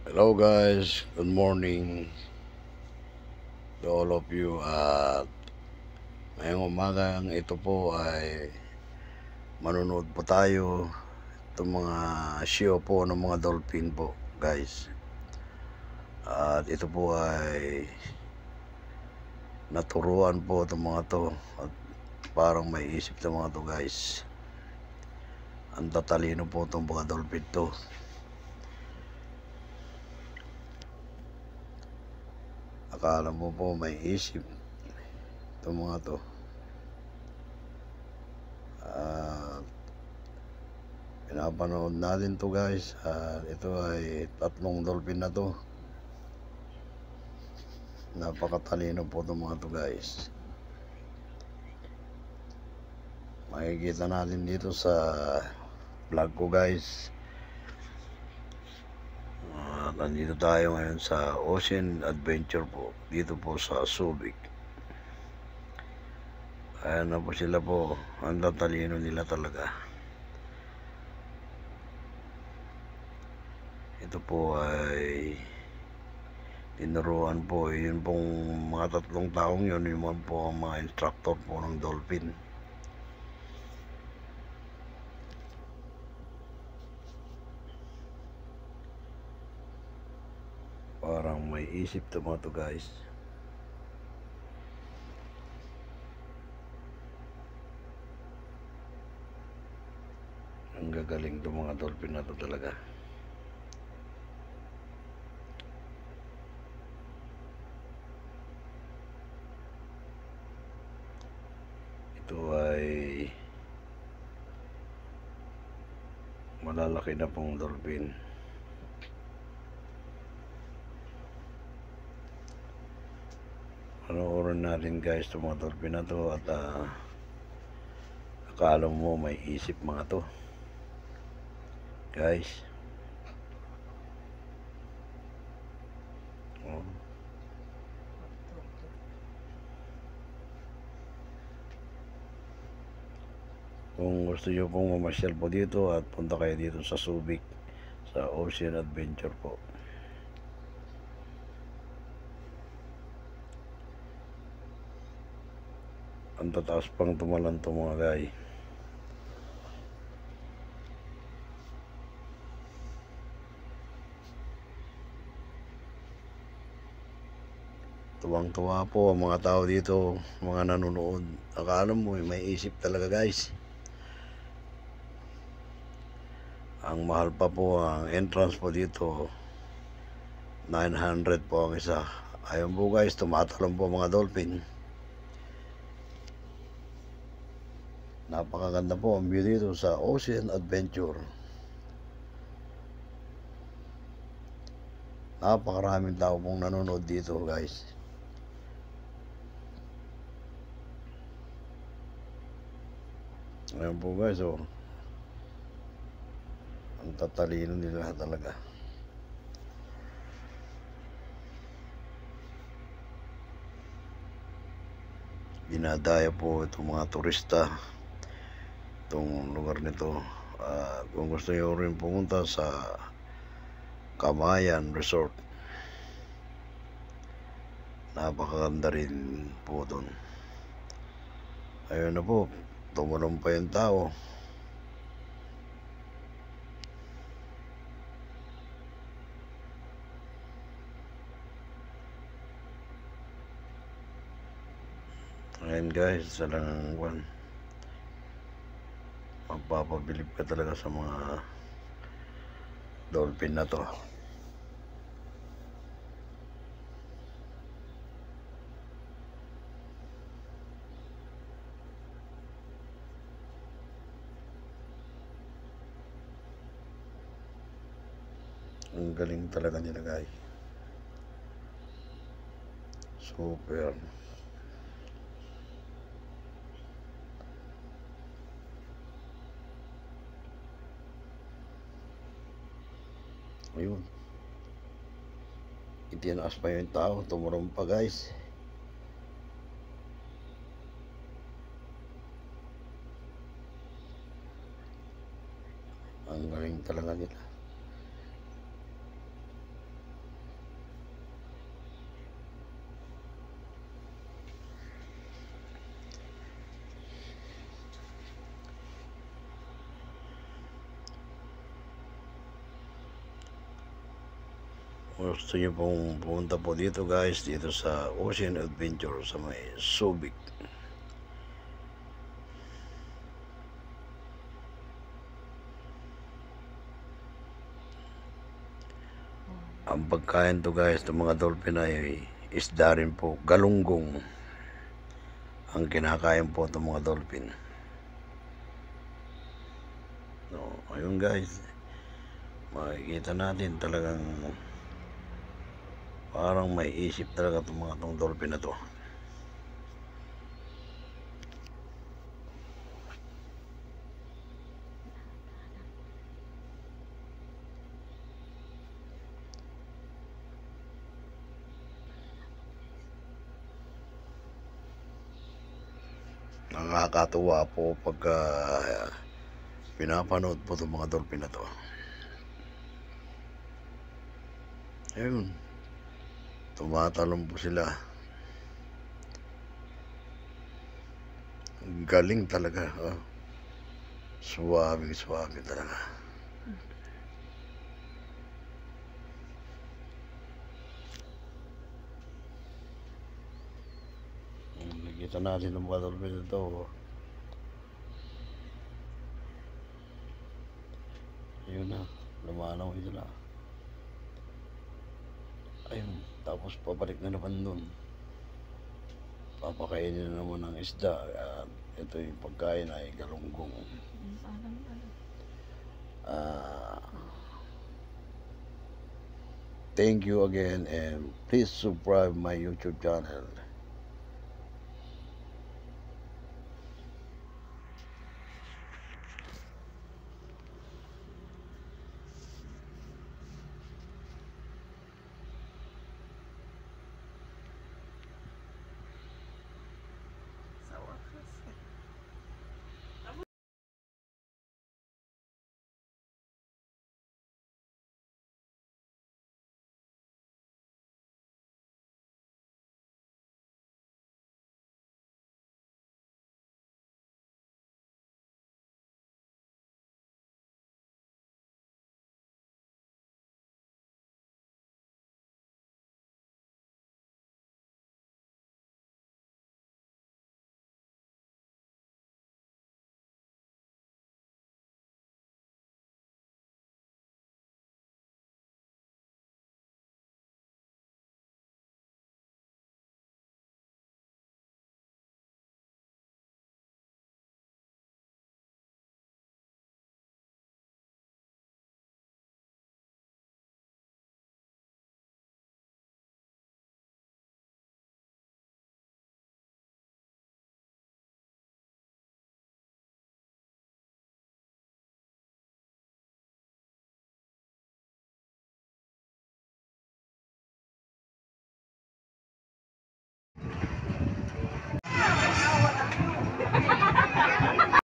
Hello guys, good morning to all of you at ngayong umagang ito po ay manunood po tayo itong mga show po ng mga dolphin po guys. At ito po ay naturuan po itong mga to at parang may isip itong mga to guys. Ang tatalino po itong mga dolphin to. Akala mo po may isip itong mga to. Pinapanood natin to guys. Ito ay tatlong dolphin na to. Napakatalino po itong mga to guys. Makikita natin dito sa vlog ko guys. Nandito tayo ngayon sa Ocean Adventure po. Dito po sa Subic. Ayan na po sila po. Ang tatalino nila talaga. Ito po ay tinuruan po. Yun pong mga tatlong taong yun. Yun po ang mga instructor po ng dolphin. Parang may isip to mga to guys. Ang gagaling to mga dolphin na to talaga. Ito ay malalaki na pong dolphin. Panoorin natin guys itong mga dolphin na to at akala mo may isip mga to guys. Oh. Kung gusto nyo pong mamasyal po dito at punta kayo dito sa Subic sa Ocean Adventure po. Ang tataas pang tumalan to mga guys. Tuwang-tuwa po ang mga tao dito, mga nanonood. Akala mo may isip talaga guys. Ang mahal pa po ang entrance po dito. 900 po ang isa. Ayun po guys, tumatalon po mga dolphin. Napakaganda po ang view dito sa Ocean Adventure. Napakaraming tao pong nanonood dito guys. Ayun po guys, oh. Ang tatalino nila talaga. Dinadaya po itong mga turista itong lugar nito. Kung gusto nyo rin pumunta sa Camayan Resort, napakaganda rin po doon. Ayun na po, tumalong pa yung tao. Ayan guys, salang magpapabilib ka talaga sa mga dolphin na to. Ang galing talaga nila guys. Super. Ayun. Itinaas pa yung tao, tumurong pa guys. Ang galing talaga nila. gusto nyo pong pumunta po dito guys, dito sa Ocean Adventure sa may Subic. Ang pagkain to guys ng mga dolphin ay isda rin po, galunggong ang kinakain po ng mga dolphin. So, ayun guys, makikita natin talagang parang may isip talaga itong mga dolphin na to. Nakakatuwa po pagka pinapanood po itong mga dolphin na to. Ayun, tumatalon po sila. Galing talaga. Suwabe talaga. Nakikita natin ang mga dolphin na to. Ayun na, lumanaw sila. Ayun, tapos pabalik na naman dun. Papakainin na naman ng isda. At ito yung pagkain ay galunggong. Thank you again and please subscribe my YouTube channel.